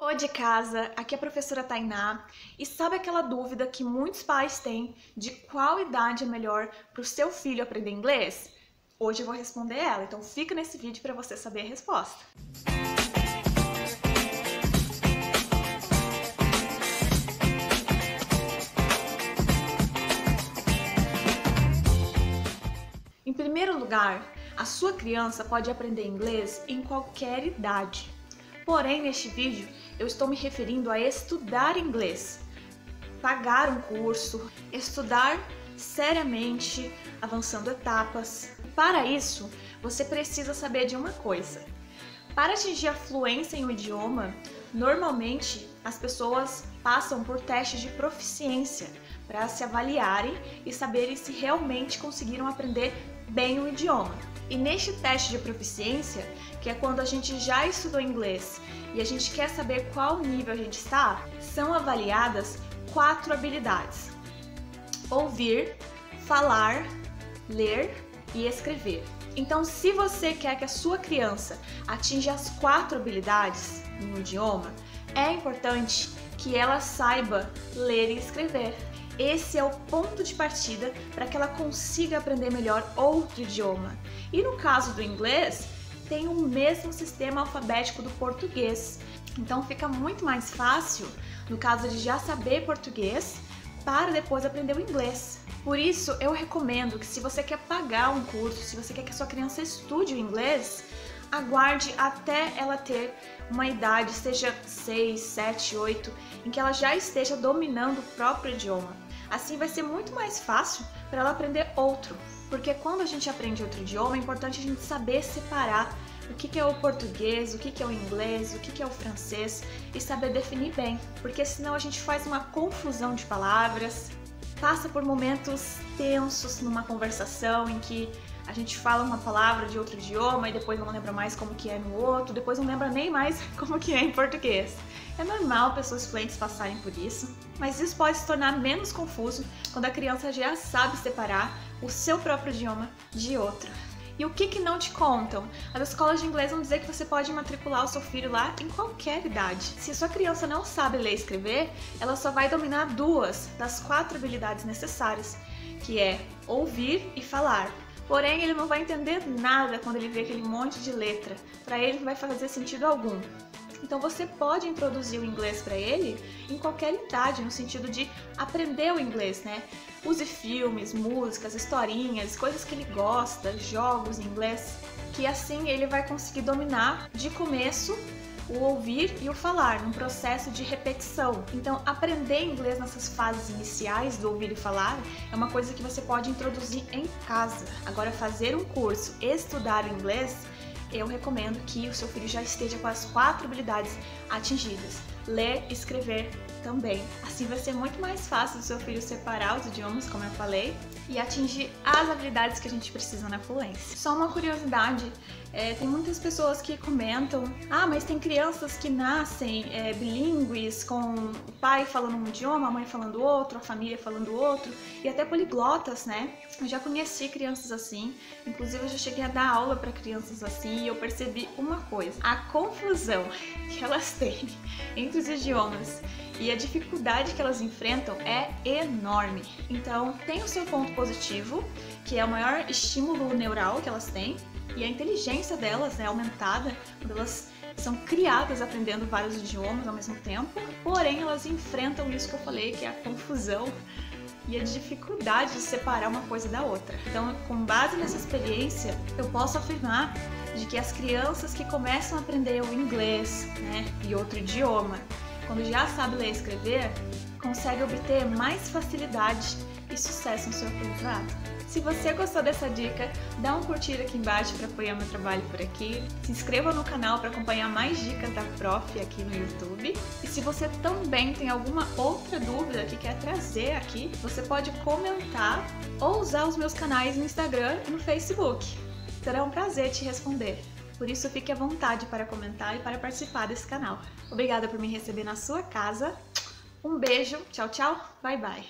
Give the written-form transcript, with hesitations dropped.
Oi de casa, aqui é a professora Tainá e sabe aquela dúvida que muitos pais têm de qual idade é melhor para o seu filho aprender inglês? Hoje eu vou responder ela, então fica nesse vídeo para você saber a resposta. Em primeiro lugar, a sua criança pode aprender inglês em qualquer idade. Porém, neste vídeo, eu estou me referindo a estudar inglês, pagar um curso, estudar seriamente, avançando etapas. Para isso, você precisa saber de uma coisa. Para atingir a fluência em um idioma, normalmente as pessoas passam por testes de proficiência para se avaliarem e saberem se realmente conseguiram aprender bem o idioma. E neste teste de proficiência, que é quando a gente já estudou inglês e a gente quer saber qual nível a gente está, são avaliadas 4 habilidades: ouvir, falar, ler e escrever. Então, se você quer que a sua criança atinja as 4 habilidades no idioma, é importante que ela saiba ler e escrever. Esse é o ponto de partida para que ela consiga aprender melhor outro idioma. E no caso do inglês, tem o mesmo sistema alfabético do português. Então fica muito mais fácil, no caso de já saber português, para depois aprender o inglês. Por isso, eu recomendo que se você quer pagar um curso, se você quer que a sua criança estude o inglês, aguarde até ela ter uma idade, seja 6, 7, 8, em que ela já esteja dominando o próprio idioma. Assim vai ser muito mais fácil para ela aprender outro, porque quando a gente aprende outro idioma é importante a gente saber separar o que é o português, o que é o inglês, o que é o francês e saber definir bem, porque senão a gente faz uma confusão de palavras, passa por momentos tensos numa conversação em que a gente fala uma palavra de outro idioma e depois não lembra mais como que é no outro, depois não lembra nem mais como que é em português. É normal pessoas fluentes passarem por isso, mas isso pode se tornar menos confuso quando a criança já sabe separar o seu próprio idioma de outro. E o que não te contam? As escolas de inglês vão dizer que você pode matricular o seu filho lá em qualquer idade. Se a sua criança não sabe ler e escrever, ela só vai dominar 2 das 4 habilidades necessárias, que é ouvir e falar. Porém, ele não vai entender nada quando ele vê aquele monte de letra. Para ele não vai fazer sentido algum. Então você pode introduzir o inglês para ele em qualquer idade, no sentido de aprender o inglês, né? Use filmes, músicas, historinhas, coisas que ele gosta, jogos em inglês, que assim ele vai conseguir dominar de começo o ouvir e o falar, num processo de repetição. Então, aprender inglês nessas fases iniciais do ouvir e falar é uma coisa que você pode introduzir em casa. Agora, fazer um curso, estudar o inglês, eu recomendo que o seu filho já esteja com as 4 habilidades atingidas. Ler e escrever também. Assim vai ser muito mais fácil do seu filho separar os idiomas, como eu falei, e atingir as habilidades que a gente precisa na fluência. Só uma curiosidade, tem muitas pessoas que comentam: ah, mas tem crianças que nascem bilíngues, com o pai falando um idioma, a mãe falando outro, a família falando outro, e até poliglotas, né? Eu já conheci crianças assim, inclusive eu já cheguei a dar aula para crianças assim, e eu percebi uma coisa: a confusão que elas têm entre os idiomas e a dificuldade que elas enfrentam é enorme. Então, tem o seu ponto positivo, que é o maior estímulo neural que elas têm, e a inteligência delas é aumentada quando elas são criadas aprendendo vários idiomas ao mesmo tempo, porém elas enfrentam isso que eu falei, que é a confusão e a dificuldade de separar uma coisa da outra. Então, com base nessa experiência, eu posso afirmar de que as crianças que começam a aprender o inglês, né, e outro idioma, quando já sabe ler e escrever, consegue obter mais facilidade e sucesso no seu aprendizado. Se você gostou dessa dica, dá um curtir aqui embaixo para apoiar meu trabalho por aqui. Se inscreva no canal para acompanhar mais dicas da Prof aqui no YouTube. E se você também tem alguma outra dúvida que quer trazer aqui, você pode comentar ou usar os meus canais no Instagram e no Facebook. Será um prazer te responder. Por isso, fique à vontade para comentar e para participar desse canal. Obrigada por me receber na sua casa. Um beijo, tchau, tchau, bye, bye.